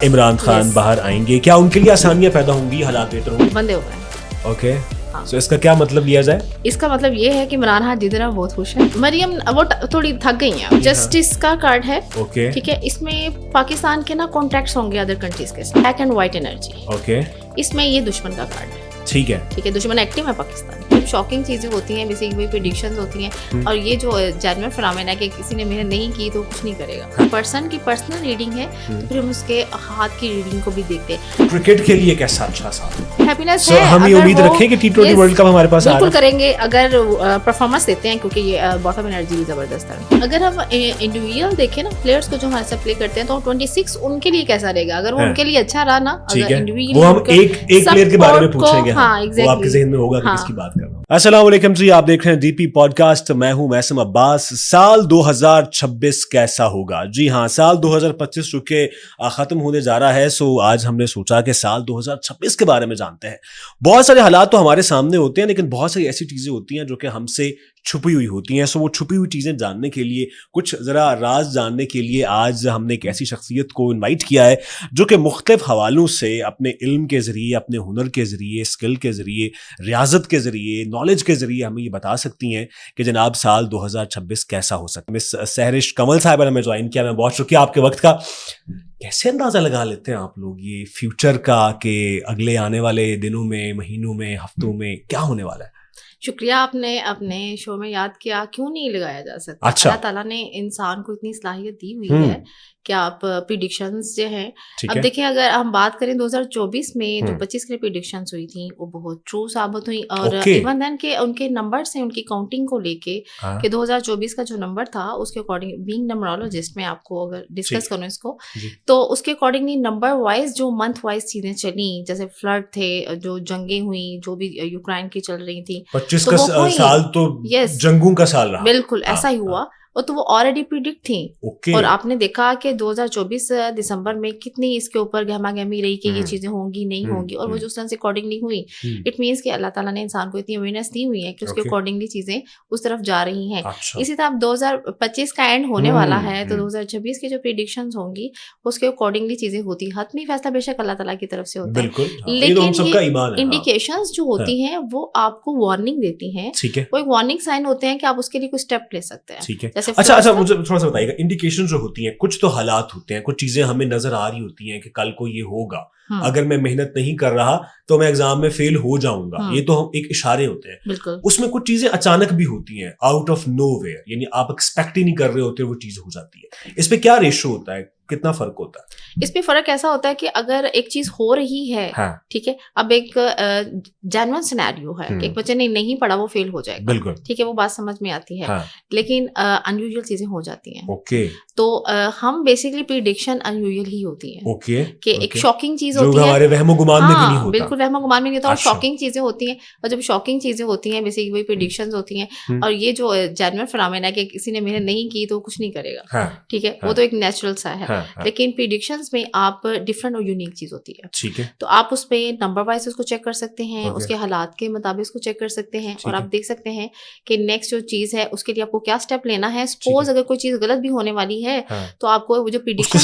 इमरान खान बाहर आएंगे, क्या उनके लिए आसानियां पैदा होंगी, हालात बेहतर होंगे? बंदे हो गए। ओके, हाँ। सो इसका क्या मतलब लिया जाए? इसका मतलब ये है कि इमरान खान जितना बहुत खुश है, मरियम वो थोड़ी थक गई हैं। जस्टिस का कार्ड है, ओके ठीक है। इसमें पाकिस्तान के ना कॉन्ट्रैक्ट्स होंगे अदर कंट्रीज के साथ, black and white energy. Okay इसमें ये दुश्मन का कार्ड है, ठीक है। ठीक है। दुश्मन एक्टिव है पाकिस्तान। जब शॉकिंग चीजें होती हैं, बेसिक वही प्रेडिक्शंस होती हैं, और ये जो जेन्युइन फिनोमेना है कि किसी ने मेहनत नहीं की तो कुछ नहीं करेगा। पर्सन की पर्सनल रीडिंग है, तो फिर हम उसके हाथ की रीडिंग को भी देखते हैं। क्रिकेट के लिए कैसा अच्छा साल? हैप्पीनेस So, है। हम ये उम्मीद रखें कि T20 वर्ल्ड कप हमारे पास आ रहा बिल्कुल है। करेंगे अगर परफॉर्मेंस देते हैं, क्योंकि ये बॉटम एनर्जी भी जबरदस्त है। अगर हम इंडिविजुअल देखें ना, प्लेयर्स को जो हमारे साथ प्ले करते हैं, तो 26 उनके लिए कैसा रहेगा? अगर वो उनके लिए अच्छा रहा ना, अगर इंडिविजुअल, वो हम एक प्लेयर के बारे में पूछेंगे। हाँ, वो आपके ज़हन में होगा कि किसकी बात कर रहा हूं। अस्सलाम वालेकुम जी, आप देख रहे हैं डीपी पॉडकास्ट। मैं हूं मैसम अब्बास। साल 2026 कैसा होगा? जी हाँ, साल 2025 चुके खत्म होने जा रहा है। सो आज हमने सोचा कि साल 2026 के बारे में जानते हैं। बहुत सारे हालात तो हमारे सामने होते हैं, लेकिन बहुत सारी ऐसी चीजें होती हैं जो कि हमसे छुपी हुई होती हैं। सो वो छुपी हुई चीजें जानने के लिए, कुछ जरा राज जानने के लिए आज हमने एक ऐसी शख्सियत को इनवाइट किया है जो कि मुख्तलिफ हवालों से अपने इल्म के जरिए, अपने हुनर के जरिए, स्किल के जरिए, रियाजत के जरिए, नॉलेज के जरिए हमें ये बता सकती हैं कि जनाब साल 2026 कैसा हो सकता है। मिस सहरिश कमल साहिबा ने हमें ज्वाइन किया। मैं बहुत शुक्रिया आपके वक्त का। कैसे अंदाजा लगा लेते हैं आप लोग ये फ्यूचर का कि अगले आने वाले दिनों में, महीनों में, हफ्तों में क्या होने वाला है? शुक्रिया, आपने अपने शो में याद किया। क्यों नहीं लगाया जा सकता? अच्छा। अल्लाह ताला ने इंसान को इतनी सलाहियत दी हुई है कि आप प्रिडिक्शंस जो हैं, अब देखिए, अगर हम बात करें 2024 में जो 25 के लिए प्रिडिक्शंस हुई थी, वो बहुत ट्रू साबित हुई। और इवन देन के उनके नंबर्स हैं, उनकी काउंटिंग को लेके कि 2024 का जो नंबर था उसके अकॉर्डिंग, बीइंग नंबरोलॉजिस्ट में आपको अगर डिस्कस करूं इसको, तो उसके अकॉर्डिंगली नंबर वाइज जो मंथ वाइज चीजें चली, जैसे फ्लड थे, जो जंगें हुई, जो भी यूक्रेन की चल रही थी, 25 का साल तो जंगों का साल रहा। बिल्कुल ऐसा ही हुआ, और तो वो ऑलरेडी प्रिडिक्ट थी। और आपने देखा कि 2024 दिसंबर में कितनी इसके ऊपर गहमा गहमी रही कि ये चीजें होंगी नहीं होंगी, और वो जो उस अकॉर्डिंगली हुई। इट मीन्स कि अल्लाह ताला ने इंसान को इतनी अवेयरनेस दी हुई है कि उसके अकॉर्डिंगली चीजें उस तरफ जा रही हैं। इसी तरह 2025 का एंड होने वाला है, तो 2026 की जो प्रिडिक्शंस होंगी उसके अकॉर्डिंगली चीजें होती। हतमी फैसला बेशक अल्लाह ताला की तरफ से होता है, लेकिन ये इंडिकेशंस जो होती हैं वो आपको वार्निंग देती हैं। वो एक वार्निंग साइन होते हैं कि आप उसके लिए कोई स्टेप ले सकते हैं। अच्छा, मुझे थोड़ा सा बताइएगा, इंडिकेशन जो होती हैं, कुछ तो हालात होते हैं, कुछ चीजें हमें नजर आ रही होती हैं कि कल को ये होगा, अगर मैं मेहनत नहीं कर रहा तो मैं एग्जाम में फेल हो जाऊंगा। ये तो हम एक इशारे होते हैं। उसमें कुछ चीजें अचानक भी होती हैं, आउट ऑफ नोवेयर, यानी आप एक्सपेक्ट ही नहीं कर रहे होते, वो चीज हो जाती है। इस पे क्या रेशो होता है, कितना फर्क होता है? इस पे फर्क ऐसा होता है कि अगर एक चीज हो रही है, ठीक है, अब एक जेन्युइन सिनेरियो है कि एक बच्चे ने नहीं पढ़ा, वो फेल हो जाएगा, बिल्कुल ठीक है, वो बात समझ में आती है। लेकिन अनयूजुअल चीजें हो जाती हैं। तो हम बेसिकली प्रिडिक्शन अनयूजुअल ही होती है कि एक शॉकिंग चीज होती है, हमारे वहमो गुमान में भी नहीं होता। बिल्कुल वहमो गुमान में नहीं होता, और शॉकिंग चीजें होती हैं। और जब शॉकिंग चीजें होती हैं, बेसिकली वही प्रिडिक्शंस होती हैं। और ये जो जेन्युइन फिनोमेना है कि किसी ने मेहनत नहीं की तो कुछ नहीं करेगा, ठीक है, वो तो एक नेचुरल सा है। लेकिन प्रिडिक्शंस में आप डिफरेंट और यूनिक चीज होती है, ठीक है। तो आप उस पे नंबर वाइज उसको चेक कर सकते हैं, उसके हालात के मुताबिक उसको चेक कर सकते हैं, और आप देख सकते हैं कि नेक्स्ट जो चीज है उसके लिए आपको क्या स्टेप लेना है। सपोज अगर कोई चीज गलत भी होने वाली है, तो आपको वो जो प्रिडिक्शन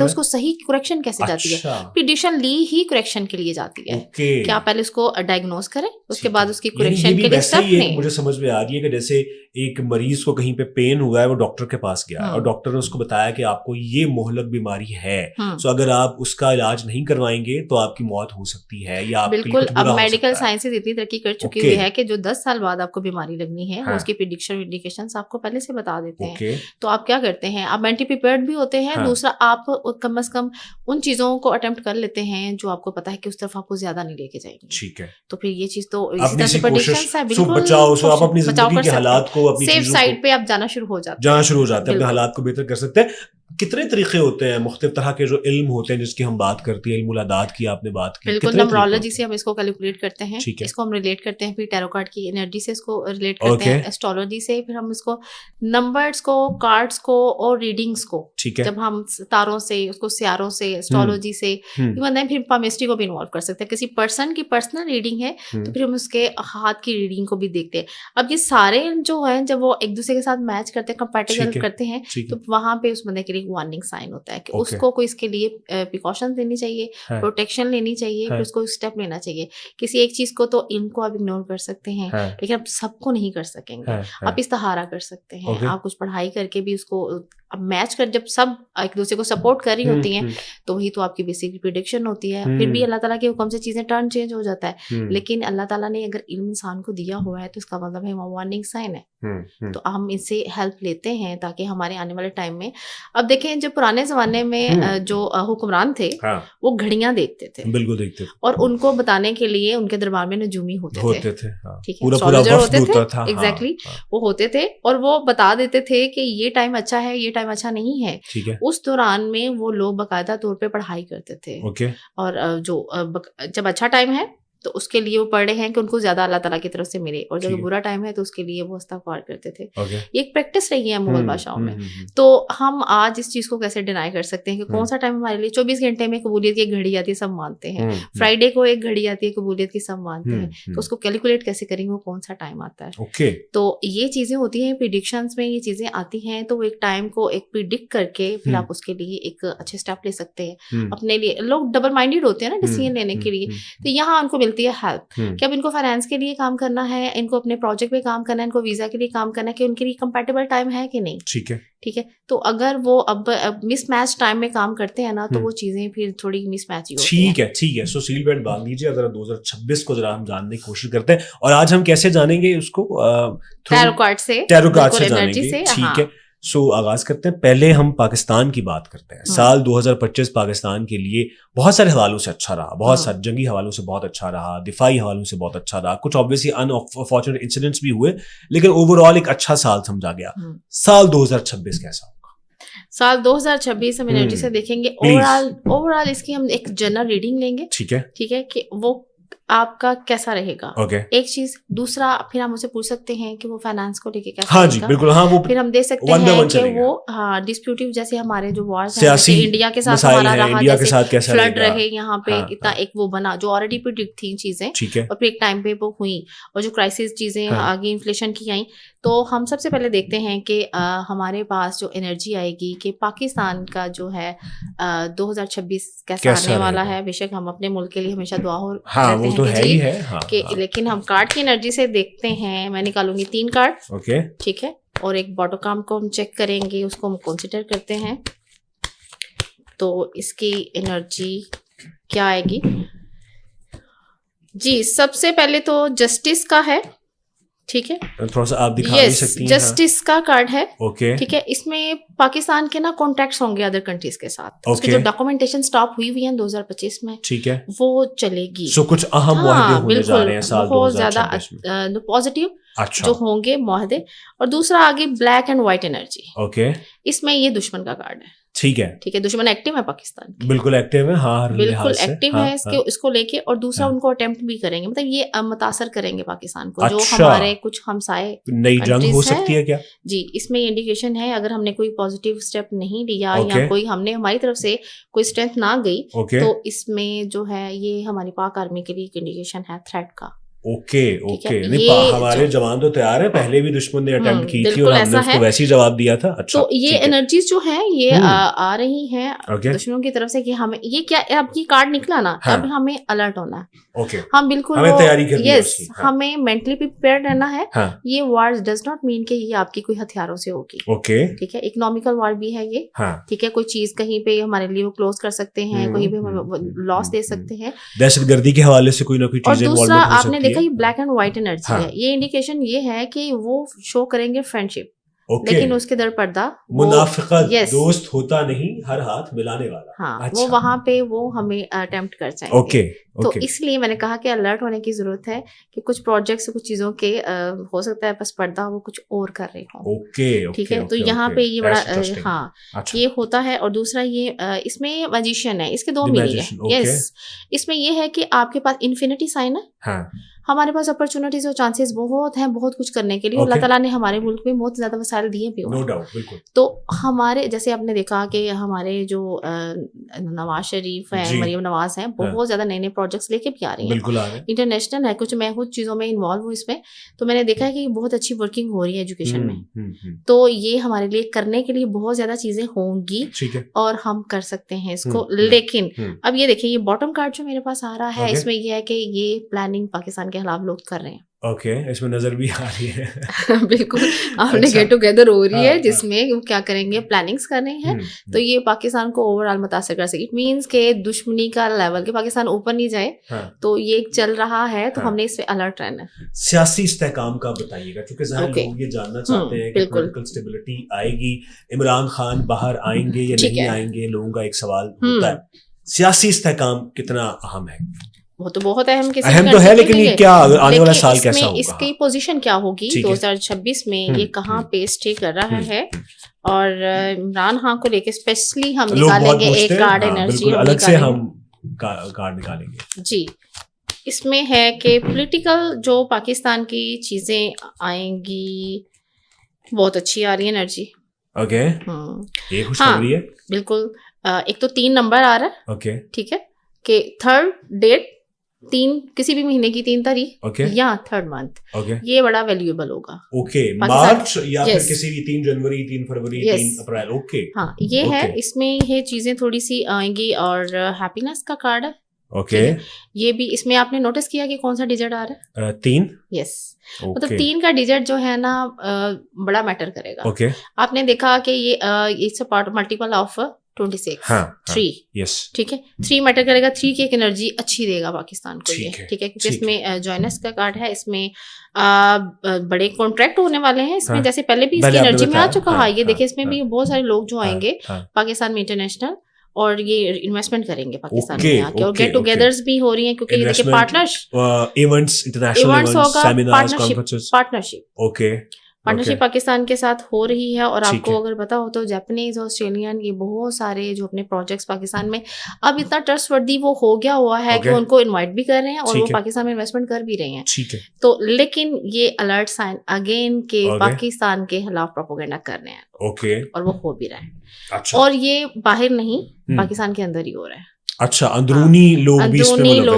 उसको सही करेक्शन कैसे जाती है। प्रिडिक्शन ली ही करेक्शन के लिए जाती है कि आप पहले उसको डायग्नोज करें, उसके बाद उसकी करेक्शन के लिए स्टेप लें। मुझे समझ में आ रही है कि जैसे एक मरीज को कहीं पे पेन हुआ है, वो डॉक्टर के पास गया और डॉक्टर ने उसको बताया कि आपको ये मोहलक बीमारी है, सो अगर आप उसका इलाज नहीं करवाएंगे तो आपकी मौत हो सकती है, या बिल्कुल। अब मेडिकल साइंसेज इतनी तरक्की कर चुकी हुई है कि जो 10 साल बाद आपको बीमारी लगनी है, उसकी प्रिडिक्शन इंडिकेशंस आपको पहले से बता देते हैं। तो आप क्या करते हैं, आप मेंटली प्रिपेयर्ड भी होते हैं। दूसरा, आप कम से कम उन चीजों को अटेम्प्ट कर लेते हैं जो आपको पता है कि उस तरफ आपको ज्यादा नहीं लेके जाएंगे, ठीक है। तो फिर ये चीज तो इसी तरह से प्रेडिक्शंस है, बिल्कुल आप अपनी जिंदगी के हालात को, अपनी सेफ साइड पे आप जाना शुरू हो जाते हैं, अपने हालात को बेहतर कर सकते हैं। कितने तरीके होते हैं, मुख्तलिफ तरह के जो इल्म होते हैं जिसकी हम बात करते हैं, इल्मुल आदात की आपने बात की, बिल्कुल। नंबरोलॉजी से हम इसको कैलकुलेट करते हैं, इसको हम रिलेट करते हैं, फिर टैरो कार्ड की एनर्जी से इसको रिलेट करते हैं, एस्ट्रोलॉजी से फिर हम इसको नंबर्स को, कार्ड्स को और रीडिंग्स को, जब हम तारों से, उसको सियारों से, एस्ट्रोलॉजी से, इवन फिर पामिस्ट्री को भी इन्वॉल्व कर सकते हैं। किसी पर्सन की पर्सनल रीडिंग है तो फिर हम उसके हाथ की रीडिंग को भी देखते हैं। अब ये सारे जो है जब वो एक दूसरे के साथ मैच करते हैं, कंपैटिबल करते हैं, तो वहां पे उस बंदे के लिए लिए एक वार्निंग साइन होता है कि उसको कोई इसके लिए प्रिकॉशन लेनी चाहिए, प्रोटेक्शन लेनी चाहिए, फिर उसको स्टेप लेना चाहिए। किसी एक चीज को तो इनको आप इग्नोर कर सकते हैं, लेकिन आप सबको नहीं कर सकेंगे। आप इस्तिहारा कर सकते हैं, आप कुछ पढ़ाई करके भी उसको अब मैच कर, जब सब एक दूसरे को सपोर्ट कर रही होती हैं तो वही तो आपकी बेसिक प्रिडिक्शन होती है। फिर भी अल्लाह ताला के हुक्म से चीजें टर्न चेंज हो जाता है, लेकिन अल्लाह ताला ने अगर इल्म इंसान को दिया हुआ है तो इसका मतलब है वार्निंग साइन है। तो हम इससे हेल्प लेते हैं ताकि हमारे आने वाले टाइम में, अब देखें जब पुराने जमाने में जो हुक्मरान थे वो घड़ियां देखते थे, बिल्कुल देखते थे, और उनको बताने के लिए उनके दरबार में नजूमी होते थे। ठीक है, पूरा होते थे, एग्जैक्टली वो होते थे और वो बता देते थे कि ये टाइम अच्छा है, ये टाइम अच्छा नहीं है। उस दौरान में वो लोग बाकायदा तौर पे पढ़ाई करते थे। और जो जब अच्छा टाइम है तो उसके लिए वो पढ़ रहे हैं कि उनको ज्यादा अल्लाह ताला की तरफ से मिले, और जब बुरा टाइम है तो उसके लिए वो इस्तिग़फ़ार करते थे। ये एक प्रैक्टिस रही है मुगल बादशाहों में। तो हम आज इस चीज को कैसे डिनाई कर सकते हैं कि कौन सा टाइम हमारे लिए 24 घंटे में कबूलियत की एक घड़ी आती है, सब मानते हैं। फ्राइडे को एक घड़ी आती है कबूलियत की, सब मानते हैं। तो उसको कैलकुलेट कैसे करेंगे वो कौन सा टाइम आता है। तो ये चीजें होती हैं प्रिडिक्शंस में, ये चीजें आती हैं। तो एक टाइम को एक प्रिडिक्ट करके फिर आप उसके लिए एक अच्छे स्टेप ले सकते हैं अपने लिए। लोग डबल माइंडेड होते हैं ना डिसीजन लेने के लिए, तो यहाँ उनको मिलती है हेल्प कि अब इनको फाइनेंस के लिए काम करना है, इनको अपने प्रोजेक्ट पे काम करना है, इनको वीजा के लिए काम करना है, कि उनके लिए कंपैटिबल टाइम है कि नहीं। ठीक है, तो अगर वो अब मिसमैच टाइम में काम करते हैं ना तो वो चीजें फिर थोड़ी मिसमैच ही होती हैं। ठीक है। सो सील बेल्ट बांध लीजिए, अगर 2026 को जरा हम जानने की कोशिश करते हैं। और आज हम कैसे जानेंगे उसको? टैरो कार्ड से जानेंगे। ठीक है, सो आगाज करते हैं। पहले हम पाकिस्तान की बात करते हैं। साल 2025 पाकिस्तान के लिए बहुत सारे हवालों से अच्छा रहा, बहुत सारे जंगी हवालों से बहुत अच्छा रहा, दिफाई हवालों से बहुत अच्छा रहा। कुछ ऑब्वियसली अनफॉर्चुनेट इंसिडेंट्स भी हुए, लेकिन ओवरऑल एक अच्छा साल समझा गया। साल 2026 कैसा होगा? साल 2026 हम एनर्जी से देखेंगे। ओवरऑल इसकी हम एक जनरल रीडिंग लेंगे। ठीक है कि वो आपका कैसा रहेगा। एक चीज, दूसरा फिर हम उसे पूछ सकते हैं कि वो फाइनेंस को लेके कैसा रहेगा। बिल्कुल, वो फिर हम दे सकते हैं कि वो डिस्प्यूटिव, जैसे हमारे जो वॉर्स हैं, जैसे इंडिया के साथ हमारा रहा, जैसे फ्लड रहे यहाँ पे, इतना एक वो बना जो ऑलरेडी प्रिडिक्ट थी चीजें, और फिर एक टाइम पे वो हुई, और जो क्राइसिस चीजें आगे इन्फ्लेशन की आई। तो हम सबसे पहले देखते हैं कि हमारे पास जो एनर्जी आएगी कि पाकिस्तान का जो है 2026 कैसा आने वाला है। बेशक हम अपने मुल्क के लिए हमेशा दुआ हो रहते हैं तो है ही है, कि लेकिन हम कार्ड की एनर्जी से देखते हैं। मैं निकालूंगी 3 कार्ड। ठीक है, और एक बॉटोकॉम को हम चेक करेंगे, उसको हम कंसीडर करते हैं। तो इसकी एनर्जी क्या आएगी जी? सबसे पहले तो जस्टिस का है। ठीक है, थोड़ा सा आप दिखा नहीं सकती हैं? जस्टिस का कार्ड है। ठीक है, इसमें पाकिस्तान के ना कॉन्ट्रैक्ट्स होंगे अदर कंट्रीज के साथ। उसकी जो डॉक्यूमेंटेशन स्टॉप हुई है 2025 में, ठीक है, वो चलेगी। कुछ अहम मुआहदे होने जा रहे हैं साल 2026 में, बहुत ज्यादा पॉजिटिव जो होंगे मुआहदे। और दूसरा आगे ब्लैक एंड व्हाइट एनर्जी। इसमें ये दुश्मन का कार्ड है। ठीक है, दुश्मन एक्टिव है पाकिस्तान की, बिल्कुल एक्टिव है, बिल्कुल एक्टिव है इसको लेके। और दूसरा उनको अटेम्प्ट भी करेंगे, मतलब ये मुतासर करेंगे पाकिस्तान को। जो हमारे कुछ हमसाए नई जंग हो सकती है क्या जी? इसमें ये इंडिकेशन है, अगर हमने कोई पॉजिटिव स्टेप नहीं लिया या कोई हमने हमारी तरफ से कोई स्ट्रेंथ ना गई, तो इसमें जो है ये हमारी पाक आर्मी के लिए एक इंडिकेशन है थ्रेट का। नहीं, हमारे जवान तो तैयार है, पहले भी दुश्मन ने अटेम्प्ट की थी और हमने उसको वैसे ही जवाब दिया था। अच्छा, तो ये एनर्जीज जो हैं ये आ रही हैं दुश्मनों की तरफ से कि हमें ये क्या, अब ये कार्ड निकला ना, अब हमें अलर्ट होना है। हम बिल्कुल तैयारी करनी है, हमें मेंटली प्रिपेयर्ड रहना है। ये वार डज नॉट मीन कि ये आपकी कोई हथियारों से होगी। ठीक है, इकोनॉमिकल वार भी है ये। ठीक है, कोई चीज कहीं पे हमारे लिए वो क्लोज कर सकते हैं, कहीं पे लॉस दे सकते हैं, दहशतगर्दी के हवाले से कोई ना कोई चीज। और दूसरा आपने देखा ये ब्लैक एंड व्हाइट एनर्जी है, ये इंडिकेशन ये है कि वो शो करेंगे फ्रेंडशिप, लेकिन उसके दर पर्दा मुनाफिकत, दोस्त होता नहीं, हर हाथ मिलाने वाला। अच्छा। वो वहां पे वो हमें अटेम्प्ट कर जाएंगे। तो इसलिए मैंने कहा कि अलर्ट होने की जरूरत है कि कुछ प्रोजेक्ट्स, कुछ चीजों के हो सकता है बस पर्दा वो कुछ और कर रहे हो। ठीक है, तो यहाँ पे ये बड़ा ये होता है। और दूसरा ये इसमें मैजिशियन है, इसके 2 मीनिंग है। यस, इसमें ये है कि आपके पास इन्फिनिटी साइन है, हमारे पास अपॉर्चुनिटीज और चांसेस बहुत हैं बहुत कुछ करने के लिए। अल्लाह ताला ने हमारे मुल्क में बहुत ज्यादा वसाइल दिए भी हुए। तो हमारे जैसे आपने देखा कि हमारे जो नवाज शरीफ हैं, मरियम नवाज हैं, बहुत ज्यादा नए नए प्रोजेक्ट्स लेके भी आ रही हैं, बिल्कुल आ रहे हैं। इंटरनेशनल है, कुछ मैं कुछ चीज़ों में इन्वॉल्व हूँ इसमें, तो मैंने देखा है कि बहुत अच्छी वर्किंग हो रही है एजुकेशन में। तो ये हमारे लिए करने के लिए बहुत ज़्यादा चीज़ें होंगी, ठीक है, और हम कर सकते हैं इसको। लेकिन अब ये देखिए, ये बॉटम कार्ड जो मेरे पास आ रहा है, इसमें ये है कि ये प्लानिंग पाकिस्तान के खिलाफ लोग कर रहे हैं। ओके, इसमें नजर भी आ रही है। बिल्कुल, आपने अच्छा। गेट टुगेदर हो रही है हाँ, जिसमें वो क्या करेंगे, प्लानिंग्स कर रहे हैं। तो ये पाकिस्तान को ओवरऑल मुतासर कर सके। इट मीन्स के दुश्मनी का लेवल के पाकिस्तान ऊपर नहीं जाए, तो ये चल रहा है, तो हमने इस पे अलर्ट रहना है। सियासी इस्तेहकाम का बताइएगा, क्योंकि ज़ाहिर लोग ये जानना चाहते हैं कि पॉलिटिकल स्टेबिलिटी आएगी, इमरान खान बाहर आएंगे या नहीं आएंगे, लोगों का एक सवाल होता है। सियासी इस्तेहकाम कितना अहम है? वो तो बहुत अहम तो है, लेकिन ये क्या आने वाला साल कैसा होगा? इसकी पोजीशन क्या होगी 2026 में, ये कहाँ पे स्टे कर रहा है, और इमरान खान को लेके स्पेशली हम निकालेंगे एक कार्ड एनर्जी, अलग से हम कार्ड निकालेंगे जी। इसमें है कि पॉलिटिकल जो पाकिस्तान की चीजें आएंगी बहुत अच्छी आ रही है एनर्जी। ओके, ये खुशखबरी है। बिल्कुल, एक तो 3 नंबर आ रहा है। ओके, ठीक है, कि 3rd डेट, 3 किसी भी महीने की 3 तारीख या 3rd मंथ, ये बड़ा वैल्यूएबल होगा। ओके, मार्च या फिर किसी भी 3 जनवरी, 3 फरवरी, 3 अप्रैल। ओके, हाँ, ये है, इसमें ये चीजें थोड़ी सी आएंगी। और हैप्पीनेस का कार्ड है। ओके, ये भी इसमें आपने नोटिस किया कि कौन सा डिजिट आ रहा है? 3। यस, मतलब 3 का डिजिट जो है ना बड़ा मैटर करेगा। ओके, आपने देखा कि ये it's a part multiple of 26। 3। Yes, ठीक है, 3 मैटर करेगा। 3 की एक एनर्जी अच्छी देगा पाकिस्तान को ये, ठीक है, क्योंकि इसमें जॉइनस का कार्ड है, इसमें बड़े कॉन्ट्रैक्ट होने वाले हैं इसमें। जैसे पहले भी इसकी एनर्जी में आ चुका है। ये देखिए, इसमें भी बहुत सारे लोग जो आएंगे पाकिस्तान में इंटरनेशनल, और ये इन्वेस्टमेंट करेंगे पाकिस्तान में आके, और गेट टुगेदर्स भी हो रही हैं, क्योंकि ये देखिए partners, events, international events, seminars, conferences, partnership Pakistan के साथ हो रही है। और आपको अगर पता हो तो जापानीज, ऑस्ट्रेलियन, ये बहुत सारे जो अपने प्रोजेक्ट्स पाकिस्तान में अब इतना ट्रस्टवर्दी वो हो गया हुआ है कि उनको इनवाइट भी कर रहे हैं, और वो पाकिस्तान में इन्वेस्टमेंट कर भी रहे हैं। तो लेकिन ये अलर्ट साइन अगेन के पाकिस्तान के खिलाफ प्रोपेगेंडा कर रहे हैं, और वो हो भी रहा है। अच्छा। और ये बाहर नहीं, पाकिस्तान के अंदर ही हो रहा है। अच्छा, अंदरूनी लोग भी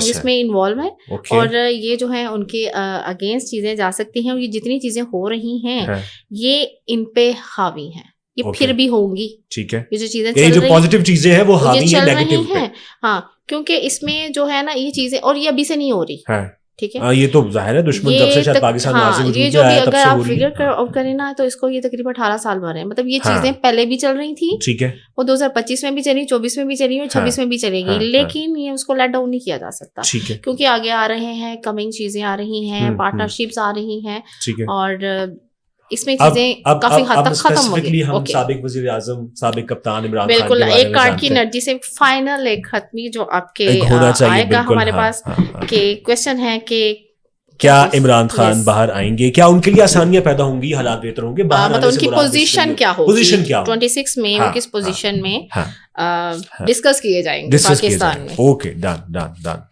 इसमें इन्वॉल्व हैं। और ये जो है उनके अगेंस्ट चीजें जा सकती हैं, और ये जितनी चीजें हो रही हैं ये इन पे हावी हैं, ये फिर भी होंगी। ठीक है, ये जो चीजें चल रही हैं, पॉजिटिव चीजें हैं वो हावी हैं नेगेटिव पे। हाँ, क्योंकि इसमें जो है ना ये चीजें, और ये अभी से नहीं हो रही है, ठीक है। ये तो जाहिर है दुश्मन जब से शायद पाकिस्तान ये जो भी अगर आप फिगर करें ना, तो इसको ये तकरीबन 18 साल भर है। मतलब ये चीजें पहले भी चल रही थी, ठीक है, वो 2025 में भी चली, 24 में भी चली, और 26 में भी चलेगी। लेकिन ये उसको लेट डाउन नहीं किया जा सकता, क्योंकि आगे आ रहे हैं, कमिंग चीजें आ रही हैं, पार्टनरशिप्स आ रही हैं, और इसमें चीजें काफी हद तक खत्म हो गई। हम साबिक वजीर आजम, साबिक कप्तान इमरान खान बिल्कुल, एक कार्ड की एनर्जी से फाइनल एक खत्मी जो आपके आएगा हमारे पास, के क्वेश्चन है कि क्या इमरान खान बाहर आएंगे, क्या उनके लिए आसानियां पैदा होंगी, हालात बेहतर होंगे, मतलब उनकी पोजीशन क्या होगी, पोजीशन क्या 26 में वो किस पोजीशन में डिस्कस किए जाएंगे पाकिस्तान में। Okay, done.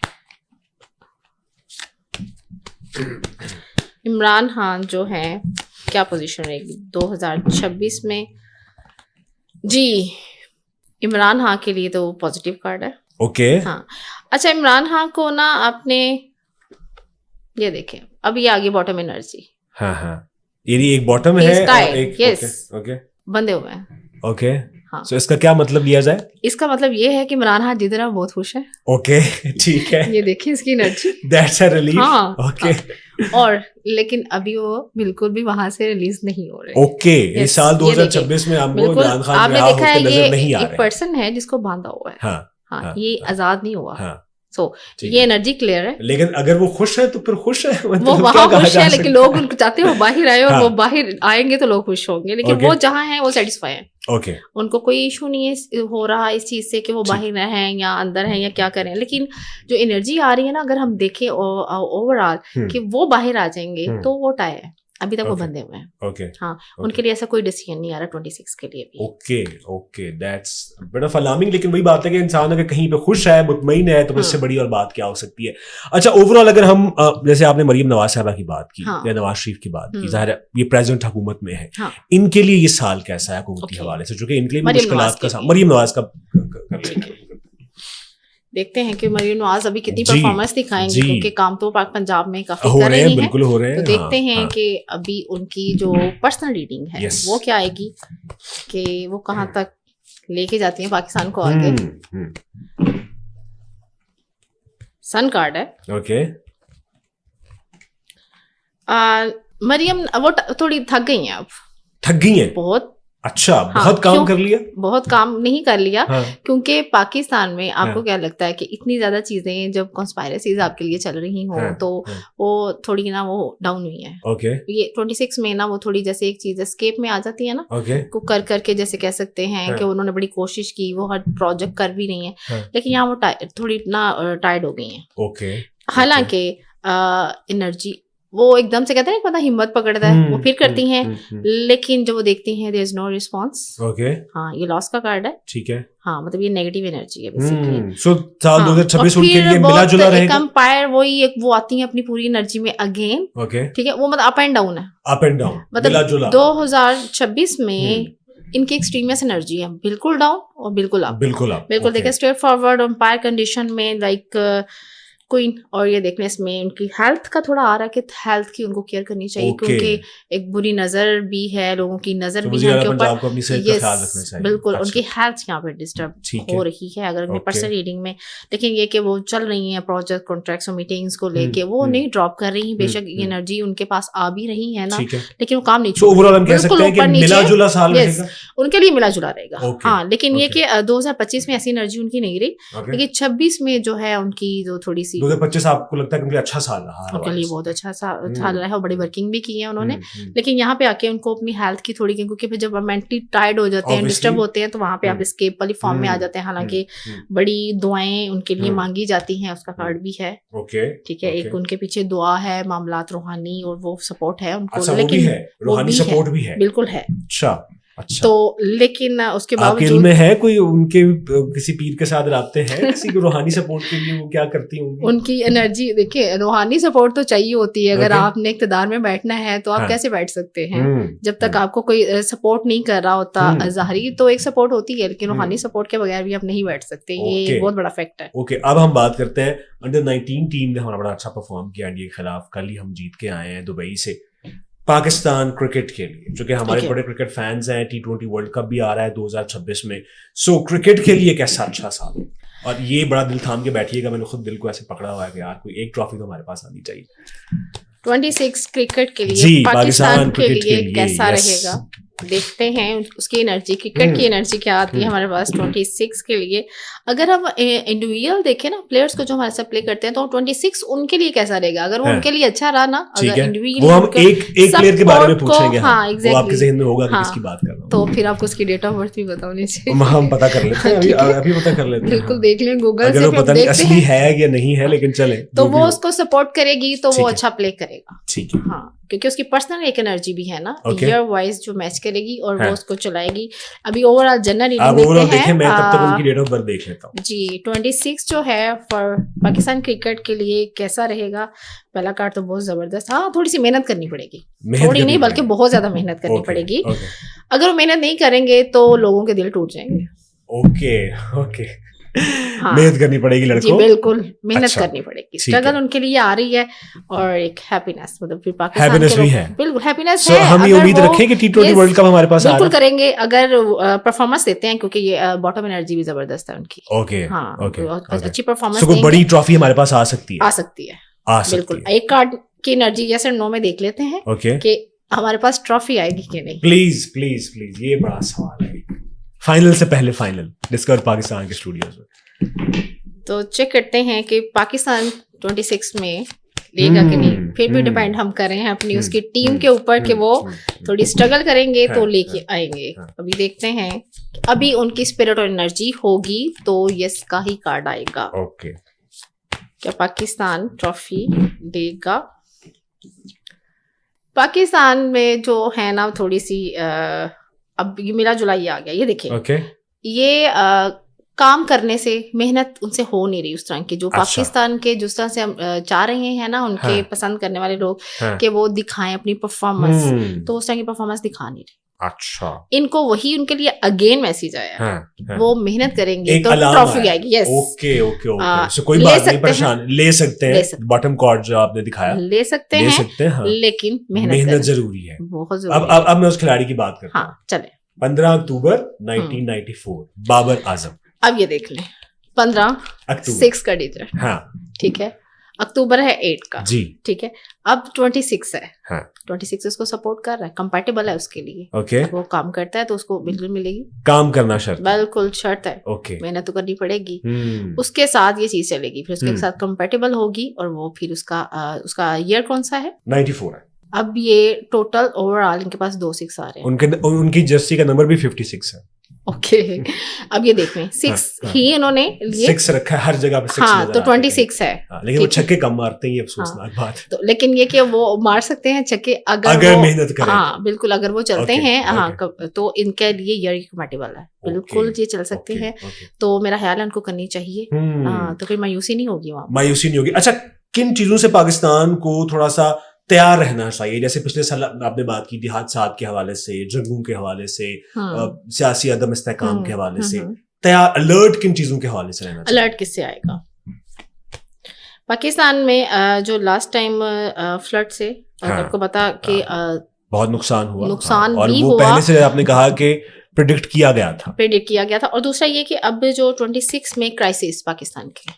इमरान खान जो है क्या पोजीशन रहेगी 2026 में? जी, इमरान खान के लिए तो पॉजिटिव कार्ड है। ओके, हाँ, अच्छा, इमरान खान को ना आपने ये देखें, अब ये आगे बॉटम एनर्जी। हाँ, ये एक बॉटम है और एक ओके बंधे हुए हैं। ओके, हाँ। So, इसका क्या मतलब लिया जाए? इसका मतलब ये है कि इमरान खान जितना बहुत खुश है। ओके, ठीक है। ये देखिए इसकी एनर्जी। That's a relief. हाँ, ओके। और लेकिन अभी वो बिल्कुल भी वहां से रिलीज नहीं हो रहे। ओके, इस साल 2026 में हमको इमरान खान आपने देखा है ये एक पर्सन है जिसको बांधा हुआ है। हाँ, ये आजाद नहीं हुआ। सो ये एनर्जी क्लियर है। लेकिन अगर वो खुश है तो फिर खुश है, वो वहाँ खुश है, लेकिन लोग उनको चाहते हैं वो बाहर आए, और वो बाहर आएंगे तो लोग खुश होंगे, लेकिन वो जहाँ है वो सेटिस्फाई है। ओके, उनको कोई इशू नहीं है हो रहा इस चीज से कि वो बाहर हैं या अंदर हैं या क्या करें। लेकिन जो एनर्जी आ रही है ना, अगर हम देखें ओवरऑल कि वो बाहर आ जाएंगे, तो वो टाई है, अभी तक वो बंधे हुए हैं। ओके, हाँ, उनके लिए ऐसा कोई डिसीजन नहीं आ रहा 26 के लिए भी। Okay, that's bit of alarming. लेकिन वही बात है कि इंसान अगर कहीं पे खुश है, मुतमईन है, तो इससे बड़ी और बात क्या हो सकती है। अच्छा, ओवरऑल अगर हम जैसे आपने मरीम नवाज साहबा की बात की या नवाज शरीफ की बात की, जाहिर है ये प्रेजेंट हुकूमत में है, इनके लिए ये साल कैसा है हुकूमती हवाले से, जो कि इनके लिए मुश्किलात का सामना। मरीम नवाज का देखते हैं कि मरियम नवाज अभी कितनी जी, परफॉर्मेंस दिखाएंगी, जी। क्योंकि काम तो पंजाब में काफी हो कर रहे रही हैं, हैं। बिल्कुल हो रहे हैं। तो देखते हैं हाँ, कि अभी उनकी जो पर्सनल रीडिंग है Yes. वो क्या आएगी, कि वो कहाँ तक लेके जाती है पाकिस्तान को आगे। सन कार्ड है। ओके। मरियम वो थोड़ी थक गई हैं अब, थक गई हैं? बहुत। अच्छा, हाँ, बहुत काम क्यों? कर लिया? बहुत काम नहीं कर लिया। हाँ, क्योंकि पाकिस्तान में आपको हाँ। क्या लगता है कि इतनी ज्यादा चीजें जब कॉन्स्पायरेसीज आपके लिए चल रही हों हाँ, तो हाँ। वो थोड़ी ना वो डाउन हुई है। ओके, ये 26 में ना वो थोड़ी जैसे एक चीज एस्केप में आ जाती है ना, ओके। को कर करके जैसे कह सकते हैं हाँ। कि उन्होंने बड़ी कोशिश की, वो हर प्रोजेक्ट कर भी रही हैं, हाँ। लेकिन यहाँ वो थोड़ी ना टायर्ड हो गई हैं। ओके। हालांकि एनर्जी वो एकदम से कहते हैं ना, पता हिम्मत पकड़ता है, वो फिर करती हैं, लेकिन जब वो देखती हैं there is no response. Okay. हाँ, ये लॉस का कार्ड है। ठीक है। हाँ, मतलब ये नेगेटिव एनर्जी है बेसिकली। सो साल 2026 उनके लिए मिला जुला रहेगा। एक एम्पायर वही एक वो आती है अपनी पूरी एनर्जी में अगेन। ओके। ठीक है, वो मतलब अप एंड डाउन है, अप एंड डाउन, मिला मतलब जुला। 2026 में इनकी एक्सट्रीमियस एनर्जी है, बिल्कुल डाउन और बिल्कुल अप। बिल्कुल देखिए स्ट्रेट फॉरवर्ड एम्पायर कंडीशन में लाइक क्वीन। और ये देखने इसमें उनकी हेल्थ का थोड़ा आ रहा है कि हेल्थ की उनको केयर करनी चाहिए, क्योंकि एक बुरी नजर भी है, लोगों की नजर भी है उनके ऊपर। बिल्कुल उनकी हेल्थ यहाँ पे डिस्टर्ब हो रही है अगर अपनी पर्सनल रीडिंग में। लेकिन ये कि वो चल रही है प्रोजेक्ट कॉन्ट्रैक्ट्स और मीटिंग्स को लेके, वो नहीं ड्रॉप कर रही है। बेशक ये एनर्जी उनके पास आ भी रही है ना, लेकिन वो काम नहीं छोड़ रही। उनके लिए मिला जुला रहेगा। हाँ, लेकिन ये कि 2025 में ऐसी एनर्जी उनकी नहीं रही, लेकिन 26 में जो है उनकी जो थोड़ी सी 2025 आपको लगता है कि अच्छा साल रहा? उनके लिए बहुत अच्छा साल रहा है, बड़ी वर्किंग भी की है उन्होंने। लेकिन यहाँ पे आके उनको अपनी हेल्थ की थोड़ी, क्योंकि फिर जब मेंटली टायर्ड हो जाते हैं, डिस्टर्ब होते हैं, तो वहाँ पे आप एस्केप वाली फॉर्म में आ जाते हैं। हालांकि बड़ी दुआएं उनके लिए मांगी जाती हैं, उसका कार्ड भी है। ठीक है, एक उनके पीछे दुआ है, मामलात रूहानी और वो सपोर्ट है उनको, लेकिन रूहानी सपोर्ट भी है, बिल्कुल है। अच्छा। तो लेकिन उसके बावजूद में है कोई उनके किसी पीर के साथ राब्ते हैं किसी को रूहानी सपोर्ट के लिए? वो क्या करती होंगी? उनकी एनर्जी देखिए, रूहानी सपोर्ट तो चाहिए होती है। अगर आपने इक़्तिदार में बैठना है तो आप कैसे बैठ सकते हैं जब तक आपको कोई सपोर्ट नहीं कर रहा होता। ज़ाहरी तो एक सपोर्ट होती है, लेकिन रूहानी सपोर्ट के बगैर भी आप नहीं बैठ सकते। ये बहुत बड़ा फैक्ट है। ओके, अब हम बात करते हैं अंडर 19 टीम ने हमारा बड़ा अच्छा परफॉर्म किया इंडिया के खिलाफ। कल ही हम जीत के आए हैं दुबई से। पाकिस्तान क्रिकेट के लिए, जो कि हमारे बड़े क्रिकेट फैंस हैं, T20 वर्ल्ड कप भी आ रहा है 2026 में। सो क्रिकेट के लिए कैसा अच्छा साल हो, और ये बड़ा दिल थाम के बैठिएगा, मैंने खुद दिल को ऐसे पकड़ा हुआ है कि यार कोई एक ट्रॉफी तो हमारे पास आनी चाहिए। 26 क्रिकेट के लिए पाकिस्तान के लिए कैसा रहेगा, देखते हैं उसकी एनर्जी, क्रिकेट की एनर्जी क्या आती है हमारे पास 26 के लिए। अगर हम इंडिविजुअल देखें ना, प्लेयर्स को जो हमारे साथ प्ले करते हैं, तो 26 उनके लिए कैसा रहेगा। अगर वो उनके लिए अच्छा रहा ना, अगर इंडिविजुअल वो हम एक प्लेयर के बारे में पूछेंगे। हाँ, एग्जैक्टली, वो आपके ज़हन में होगा कि किसकी बात कर रहा हूं, तो फिर आपको उसकी डेट ऑफ बर्थ भी पता होनी चाहिए। हम पता कर लेते हैं, अभी पता कर लेते हैं। बिल्कुल देख लें गूगल से, पता नहीं असली है या नहीं है, लेकिन चले तो वो उसको सपोर्ट करेगी तो वो अच्छा प्ले करेगा। ठीक है, हाँ, क्योंकि उसकी पर्सनल एक एनर्जी भी है ना, ईयर वाइज जो मैच करेगी और वो उसको चलाएगी। अभी ओवरऑल जनरल रीडिंग देखते हैं। मैं तब तक उनकी डेट ऑफ बर्थ देख लेता हूं। जी, 26 जो है फॉर पाकिस्तान क्रिकेट के लिए कैसा रहेगा। पहला कार्ड तो बहुत जबरदस्त। हाँ, थोड़ी सी मेहनत करनी पड़ेगी, थोड़ी नहीं बल्कि बहुत ज्यादा मेहनत करनी पड़ेगी। अगर वो मेहनत नहीं करेंगे तो लोगों के दिल टूट जाएंगे। ओके मेहनत करनी पड़ेगी लड़कों। जी बिल्कुल, मेहनत करनी पड़ेगी। स्ट्रगल उनके लिए आ रही है, और एक हैप्पीनेस, मतलब फिर पाकिस्तान हैप्पीनेस भी है। बिल्कुल हैप्पीनेस है। हम ये उम्मीद रखें कि T20 वर्ल्ड कप हमारे पास बिल्कुल करेंगे अगर परफॉर्मेंस देते हैं, क्योंकि ये बॉटम एनर्जी भी जबरदस्त है उनकी। ओके, अच्छी परफॉर्मेंस, कोई बड़ी ट्रॉफी हमारे पास आ सकती है। बिल्कुल। एक कार्ड की एनर्जी जैसे 9 में देख लेते हैं कि हमारे पास ट्रॉफी आएगी कि नहीं। प्लीज ये बड़ा सवाल है। फाइनल से पहले फाइनल डिस्कवर पाकिस्तान के स्टूडियोज में, तो चेक करते हैं कि पाकिस्तान 26 में लेगा कि नहीं। फिर भी डिपेंड हम कर रहे हैं अपनी उसकी टीम के ऊपर कि वो थोड़ी स्ट्रगल करेंगे तो लेके आएंगे। अभी देखते हैं, अभी उनकी स्पिरिट और एनर्जी होगी तो यस का ही कार्ड आएगा। ओके, क्या पाकिस्तान ट्रॉफी देगा? पाकिस्तान में जो है ना थोड़ी सी अब ये मिला जुलाई आ गया। ये देखिए, ये काम करने से मेहनत उनसे हो नहीं रही उस तरह की, जो पाकिस्तान के जिस तरह से हम चाह रहे हैं ना उनके पसंद करने वाले लोग कि वो दिखाएं अपनी परफॉर्मेंस, तो उस तरह की परफॉर्मेंस दिखा नहीं रही। अच्छा, इनको वही उनके लिए अगेन मैसेज आया। हाँ। वो मेहनत करेंगे तो अलार्म ट्रॉफी आएगी। यस, ओके ओके ओके, सो कोई बात नहीं, परेशान ले सकते हैं, बॉटम कॉर्ड जो आपने दिखाया ले सकते हैं, हाँ। लेकिन मेहनत जरूरी है, बहुत जरूरी है। अब मैं उस खिलाड़ी की बात करता हूँ। हाँ चले। 15 अक्टूबर 1994, बाबर आजम। अब ये देख लें, 15 अक्टूबर 6 का डिजिट, हाँ ठीक है, अक्टूबर है 8 का जी, ठीक है। अब 26 है, हाँ 26 उसको सपोर्ट कर रहा है, कंपैटिबल है उसके लिए। ओके, वो काम करता है तो उसको बिल्कुल मिलेगी, काम करना शर्त, बिल्कुल शर्त है। ओके, मेहनत तो करनी पड़ेगी, उसके साथ ये चीज चलेगी, फिर उसके साथ कंपैटिबल होगी, और वो फिर उसका ईयर कौन सा है? 94 है। अब ये टोटल ओवरऑल इनके पास 2 6 आ रहे हैं, उनकी जर्सी का नंबर भी 56 है। ओके अब ये देख लें 6 ही इन्होंने लिए, 6 रखा है हर जगह पे, 6 हाँ तो 26 है, लेकिन वो छक्के कम मारते हैं, ये अफसोसनाक बात। तो लेकिन ये कि वो मार सकते हैं छक्के अगर मेहनत करें, हाँ बिल्कुल, अगर वो चलते हैं, हाँ तो इनके लिए ईयर कंपैटिबल है, बिल्कुल ये चल सकते हैं। तो मेरा ख्याल है उनको करनी चाहिए, तो फिर मायूसी नहीं होगी वहाँ, मायूसी नहीं होगी। अच्छा, किन चीजों से पाकिस्तान को थोड़ा सा तैयार रहना चाहिए? जैसे पिछले साल आपने बात की थी हादसात के हवाले से, जंगों के हवाले से, सियासी अदम इस्तेहकाम के हवाले से, तैयार अलर्ट किन चीजों के हवाले से रहना चाहिए? अलर्ट किससे आएगा? पाकिस्तान में जो लास्ट टाइम फ्लड से आपको पता कि बहुत नुकसान हुआ, और भी वो हुआ, पहले से आपने कहा कि प्रेडिक्ट किया गया था। और दूसरा ये कि अब जो 26 में क्राइसिस पाकिस्तान के,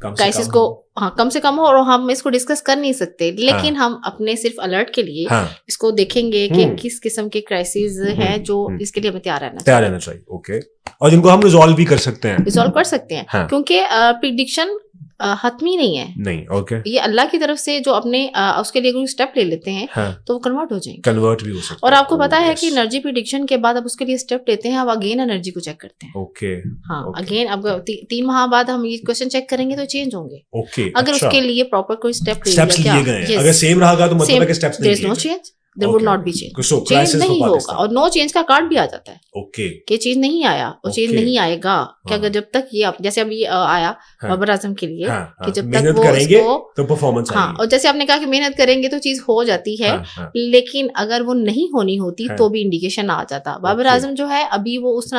क्राइसिस को हाँ कम से कम हो, और हम इसको डिस्कस कर नहीं सकते, लेकिन हम अपने सिर्फ अलर्ट के लिए इसको देखेंगे कि किस किस्म के क्राइसिस हैं जो इसके लिए हमें तैयार रहना चाहिए। ओके, और जिनको हम रिजॉल्व भी कर सकते हैं, क्योंकि प्रिडिक्शन हतमी नहीं है, नहीं ओके, ये अल्लाह की तरफ से जो अपने उसके लिए कोई स्टेप ले लेते हैं, तो वो कन्वर्ट हो जाएंगे, कन्वर्ट भी हो सकता है। और आपको पता है कि एनर्जी प्रिडिक्शन के बाद अब उसके लिए स्टेप लेते हैं, अब अगेन एनर्जी को चेक करते हैं। ओके, हाँ अगेन अब 3 माह बाद हम ये क्वेश्चन चेक करेंगे तो चेंज होंगे। ओके, अगर उसके लिए प्रॉपर कोई स्टेप लिए गए, अगर सेम रहा तो मतलब है कि स्टेप्स नहीं no change, there would not be change, change नहीं होगा, और नो चेंज का कार्ड भी आ जाता है। ओके, कि चेंज नहीं आया और चेंज नहीं आएगा, कि अगर जब तक ये जैसे अभी आया बाबर आजम के लिए, कि जब तक वो करेंगे तो परफॉर्मेंस आएगी, हाँ, और जैसे आपने कहा कि मेहनत करेंगे तो चीज हो जाती है, लेकिन अगर वो नहीं होनी होती तो भी इंडिकेशन आ जाता। बाबर आजम जो है अभी वो उस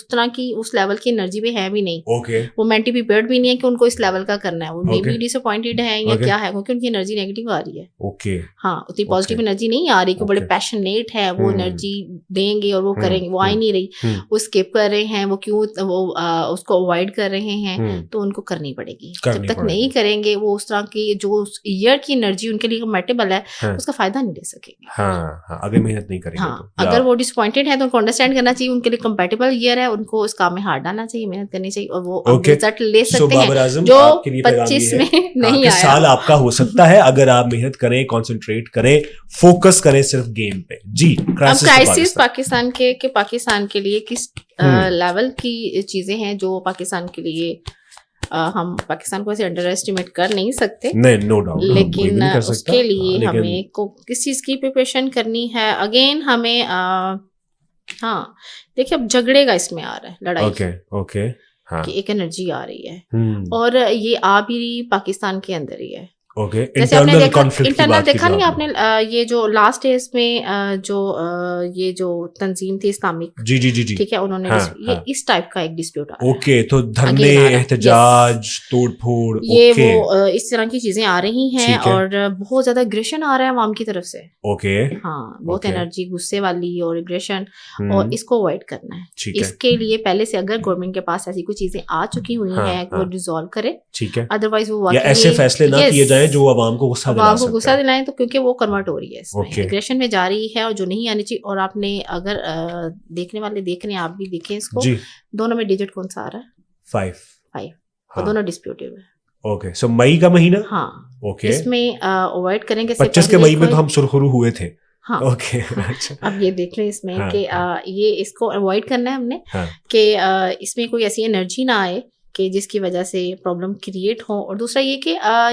तरह की उस लेवल की एनर्जी में है भी नहीं, वो मेंटली प्रिपेयर्ड भी नहीं है कि उनको इस लेवल का करना है, वो मे बी डिसअपॉइंटेड है या क्या है, क्योंकि उनकी एनर्जी नेगेटिव आ रही है। ओके, हाँ उतनी पॉजिटिव एनर्जी नहीं आ रही कि बड़े पैशनेट है, वो एनर्जी देंगे और वो करेंगे, वो आ ही नहीं रही, वो स्किप कर रहे हैं, वो क्यों वो उसको अवॉइड कर रहे हैं, तो उनको करनी पड़ेगी। जब तक नहीं करेंगे वो उस तरह की जो ईयर की एनर्जी उनके लिए कंपैटिबल है, उसका फायदा नहीं ले सकेंगे। हाँ, अगर मेहनत नहीं करेंगे हाँ, अगर वो डिसअपॉइंटेड है तो उनको अंडरस्टैंड करना चाहिए, उनके लिए कंपैटिबल ईयर है, उनको इस काम में हाथ डालना चाहिए, मेहनत करनी चाहिए, और वो रिजल्ट ले सकते हैं जो 25 में नहीं आया। साल आपका हो सकता है अगर आप मेहनत करें, कॉन्सेंट्रेट करें, फोकस करें सिर्फ गेम पे। जी, क्राइसिस पाकिस्तान के लिए किस लेवल की चीजें हैं जो पाकिस्तान के लिए हम पाकिस्तान को ऐसे अंडर एस्टिमेट कर नहीं सकते, नहीं, नो डाउट, लेकिन उसके लिए हमें किस चीज की प्रिपरेशन करनी है। अगेन हमें हाँ देखिए, अब झगड़े का इसमें आ रहा है, लड़ाई ओके, हाँ, कि एक एनर्जी आ रही है, और ये आ भी रही पाकिस्तान के अंदर ही है। ओके, जैसे आपने इंटरनल देखा नहीं आपने, ये जो लास्ट डेज में जो ये जो तंजीम थी इस्लामिक, जी, ठीक है, उन्होंने ये इस टाइप का एक डिस्प्यूट आ रहा है। ओके, तो धरने, एहतजाज, तोड़फोड़, ये वो इस तरह की चीजें आ रही हैं, और बहुत ज्यादा एग्रेशन आ रहा है अवाम की तरफ से। ओके, हाँ, बहुत एनर्जी, गुस्से वाली और एग्रेशन, और इसको अवॉइड करना है। इसके लिए पहले से अगर गवर्नमेंट के पास ऐसी कुछ चीजें आ चुकी हुई हैं, वो रिजॉल्व करे, ठीक है, अदरवाइज वो ऐसे फैसले ना किए जाए जो अवाम को गुस्सा दिलाएं, तो क्योंकि वो कन्वर्ट हो रही है इसमें, एग्रेशन में जा रही है, और जो नहीं आनी चाहिए। और आपने अगर देखने वाले देख रहे हैं, आप भी देखें इसको, दोनों में डिजिट कौन सा आ रहा है? 5, और दोनों डिस्प्यूटिव है। ओके, सो मई का महीना, हाँ, ओके, इसमें अवॉइड करेंगे। 25 के मई में तो हम सुरखरू हुए थे। हाँ, ओके, अच्छा, अब ये देख लें इसमें कि ये इसको अवॉइड करना है हमने, कि इसमें कोई ऐसी एनर्जी ना आए कि जिसकी वजह से प्रॉब्लम क्रिएट हो। और दूसरा ये कि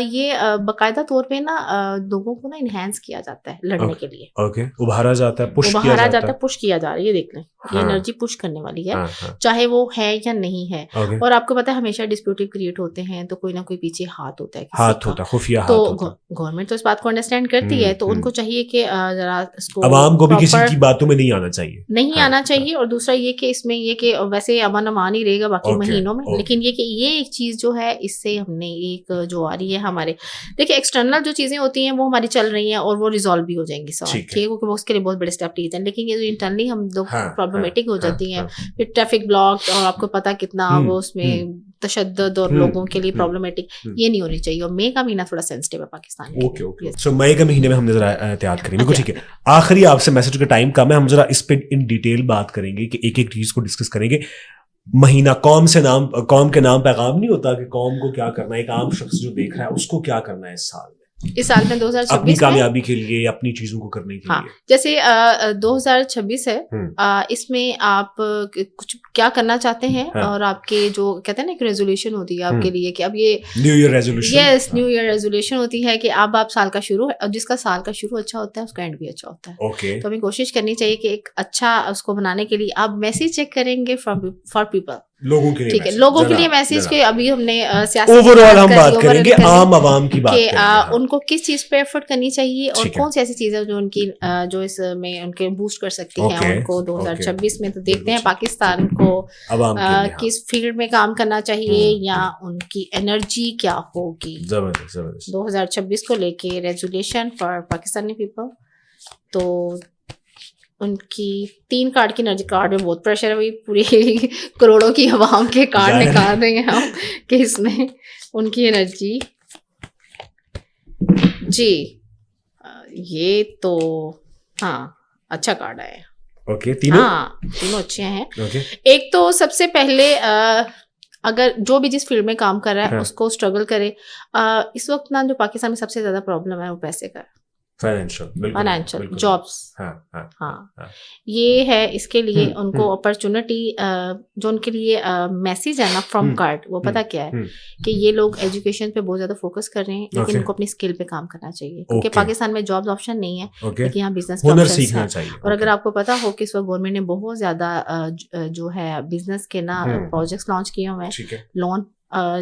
ये बाकायदा तौर पे ना लोगों को ना इनहेंस किया जाता है लड़ने के लिए, ओके, उभारा जाता है, पुश किया जाता है, देख लें। ये एनर्जी पुश करने वाली है, चाहे वो है या नहीं है। और आपको पता है हमेशा डिस्प्यूटिव क्रिएट होते हैं तो कोई ना कोई पीछे हाथ होता है, खुफिया हाथ तो होता है। गवर्नमेंट तो इस बात को अंडरस्टैंड करती है, तो उनको चाहिए कि जरा इसको अवाम को भी किसी की बातों में नहीं आना चाहिए, नहीं आना चाहिए। और दूसरा ये कि इसमें ये कि वैसे अमन अमान ही रहेगा बाकी महीनों में, लेकिन ये कि ये एक चीज जो है इससे हमने एक जो आ रही है हमारे, देखिए एक्सटर्नल जो चीजें होती हैं वो हमारी चल रही हैं और वो रिजॉल्व भी हो जाएंगी सवाल, ठीक है, क्योंकि वो उसके लिए बहुत बड़े स्टेप लिए जाते हैं। लेकिन ये जो इंटरनली हम लोग प्रॉब्लमेटिक हो जाती हैं, फिर ट्रैफिक ब्लॉक और आपको पता कितना वो उसमें तशद्दुद और लोगों के लिए प्रॉब्लमेटिक, ये नहीं होनी चाहिए। और मई का महीना थोड़ा सेंसिटिव है पाकिस्तान में। ओके सो मई के महीने में हम जरा एहतियात करेंगे, ठीक है। आखिरी आपसे मैसेज का टाइम कम है, हम जरा इस पे इन डिटेल बात करेंगे कि एक एक चीज को डिस्कस करेंगे। महीना कौम के नाम पैगाम नहीं होता कि कौम को क्या करना है, एक आम शख्स जो देख रहा है उसको क्या करना है इस साल में 2026 अपनी कामयाबी के लिए, अपनी चीजों को करने के लिए। जैसे 2026 है, इसमें आप कुछ क्या करना चाहते हैं, और आपके जो कहते हैं ना कि रेजोल्यूशन होती है आपके लिए कि अब ये new year resolution, yes new year resolution होती है कि अब आप साल का शुरू, और जिसका साल का शुरू अच्छा होता है उसका एंड भी अच्छा होता है। तो हमें कोशिश करनी चाहिए कि एक अच्छा उसको बनाने के लिए आप मैसेज चेक करेंगे फॉर पीपल, लोगों के लिए, ठीक है, लोगों के लिए मैसेज के अभी हमने ओवरऑल हम बात करेंगे, आम आवाम की बात करेंगे, उनको किस चीज पे एफर्ट करनी चाहिए और कौन सी ऐसी चीजें जो उनकी जो इसमें उनके बूस्ट कर सकती हैं उनको 2026 में। तो देखते हैं पाकिस्तान को किस फील्ड में काम करना चाहिए या उनकी एनर्जी क्या होगी 2026 को लेके। रेजोल्यूशन फॉर पाकिस्तानी पीपल, तो उनकी 3 कार्ड की एनर्जी, कार्ड में बहुत प्रेशर है, वही पूरी करोड़ों की आवाम के कार्ड निकाल रहे हैं हम कि इसमें उनकी एनर्जी जी। ये तो अच्छा कार्ड है, तीनों अच्छे हैं। एक तो सबसे पहले अगर जो भी जिस फील्ड में काम कर रहा है उसको स्ट्रगल करे। इस वक्त ना जो पाकिस्तान में सबसे ज्यादा प्रॉब्लम है वो पैसे का, फाइनेंशियल जॉब्स, ये है। इसके लिए उनको अपॉर्चुनिटी जो उनके लिए मैसेज है ना फ्रॉम कार्ड, वो पता क्या है कि ये लोग एजुकेशन पे बहुत ज्यादा फोकस कर रहे हैं, लेकिन उनको अपनी स्किल पे काम करना चाहिए, क्योंकि पाकिस्तान में जॉब्स ऑप्शन नहीं है, लेकिन यहाँ बिजनेस ऑप्शंस हैं। और अगर आपको पता हो कि इस वक्त गवर्नमेंट ने बहुत ज्यादा जो है बिजनेस के ना प्रोजेक्ट्स लॉन्च किए हुए हैं, लोन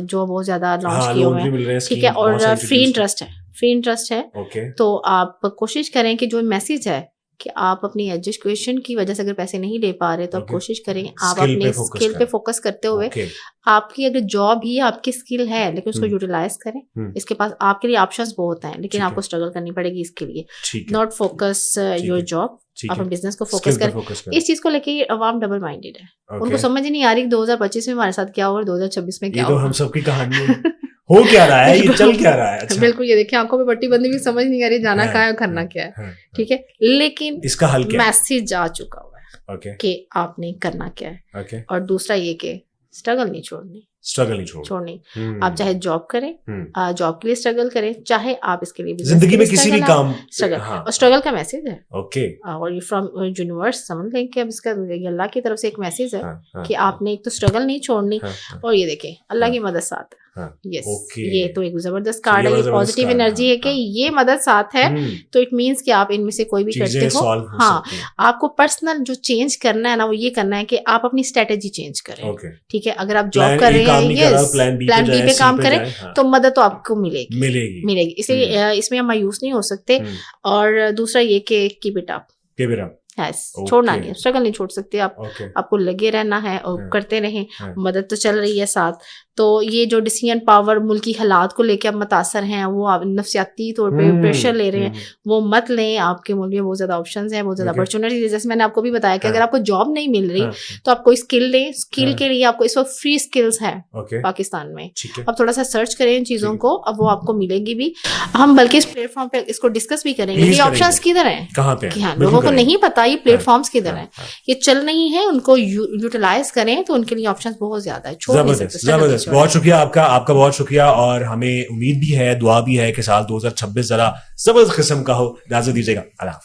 जो बहुत ज्यादा लॉन्च किए हुए हैं, ठीक है, और फ्री इंटरेस्ट है। तो आप कोशिश करें कि जो मैसेज है कि आप अपनी एजुकेशन की वजह से अगर पैसे नहीं ले पा रहे तो आप कोशिश करें आप अपने स्किल पे फोकस करते हुए, आपकी अगर जॉब ही आपकी स्किल है लेकिन उसको यूटिलाइज करें। इसके पास आपके लिए ऑप्शंस बहुत हैं, लेकिन आपको स्ट्रगल करनी पड़ेगी इसके लिए। नॉट फोकस योर जॉब, आप अपने बिजनेस को फोकस करें। इस चीज को लेके अवाम डबल माइंडेड है, उनको समझ ही नहीं आ रही 2025 में हमारे साथ क्या हो और 2026 में क्या हो। हम सबकी कहानी है, हो क्या रहा है, ये चल क्या रहा है। अच्छा। बिल्कुल, ये देखिए आंखों पे पट्टी बंदी भी समझ नहीं आ रही जाना कहाँ है, करना क्या है, ठीक है, लेकिन इसका हल क्या है? मैसेज आ चुका हुआ है कि आपने करना क्या है। और दूसरा ये कि स्ट्रगल नहीं छोड़नी, आप चाहे जॉब करें, जॉब के लिए स्ट्रगल करें, चाहे आप इसके लिए जिंदगी में किसी भी काम स्ट्रगल, और स्ट्रगल का मैसेज है। और ये फ्रॉम यूनिवर्स समझ लें कि अब इसका अल्लाह की तरफ से एक मैसेज है कि आपने एक तो स्ट्रगल नहीं छोड़नी, और ये देखें अल्लाह की मदद साथ है। यस, ये तो एक जबरदस्त कार्ड है, ये पॉजिटिव एनर्जी है कि ये मदद साथ है। तो इट मीन्स कि आप इनमें से कोई भी करते हो, आपको पर्सनल जो चेंज करना है ना वो ये करना है कि आप अपनी स्ट्रेटेजी चेंज करें, ठीक है। अगर आप जॉब कर रहे हैं, प्लान बी पे काम करें, तो मदद तो आपको मिलेगी। इसलिए इसमें हम मायूस नहीं हो सकते। और दूसरा ये कि कीप इट अप, छोड़ना नहीं है, स्ट्रगल नहीं छोड़ सकते आप, आपको लगे रहना है और करते रहें। मदद तो चल रही है साथ। तो ये जो डिसीजन पावर मुल्की हालात को लेकर आप मुतासर हैं, वो आप नफसियाती तौर पे प्रेशर ले रहे हैं, वो मत लें। आपके मुल्क में बहुत ज्यादा ऑप्शंस हैं, बहुत ज्यादा अपॉर्चुनिटीज है। जैसे मैंने आपको भी बताया कि अगर आपको जॉब नहीं मिल रही तो आप कोई स्किल लें, स्किल के लिए आपको इस वक्त फ्री स्किल्स है पाकिस्तान में, आप थोड़ा सा सर्च करें इन चीजों को, अब वो आपको मिलेगी भी। हम बल्कि इस प्लेटफॉर्म पे इसको डिस्कस भी करेंगे कि ऑप्शंस किधर हैं, कहाँ पे, लोगों को नहीं पता ये प्लेटफॉर्म्स किधर हैं, ये चल नहीं है, उनको यूटिलाइज करें तो उनके लिए ऑप्शंस बहुत ज्यादा है। छोड़ नहीं सकते। बहुत शुक्रिया आपका बहुत शुक्रिया। और हमें उम्मीद भी है, दुआ भी है कि साल 2026 जरा जबरदस्त किस्म का हो। इजाजत दीजिएगा, अल्लाह हाफ़िज़।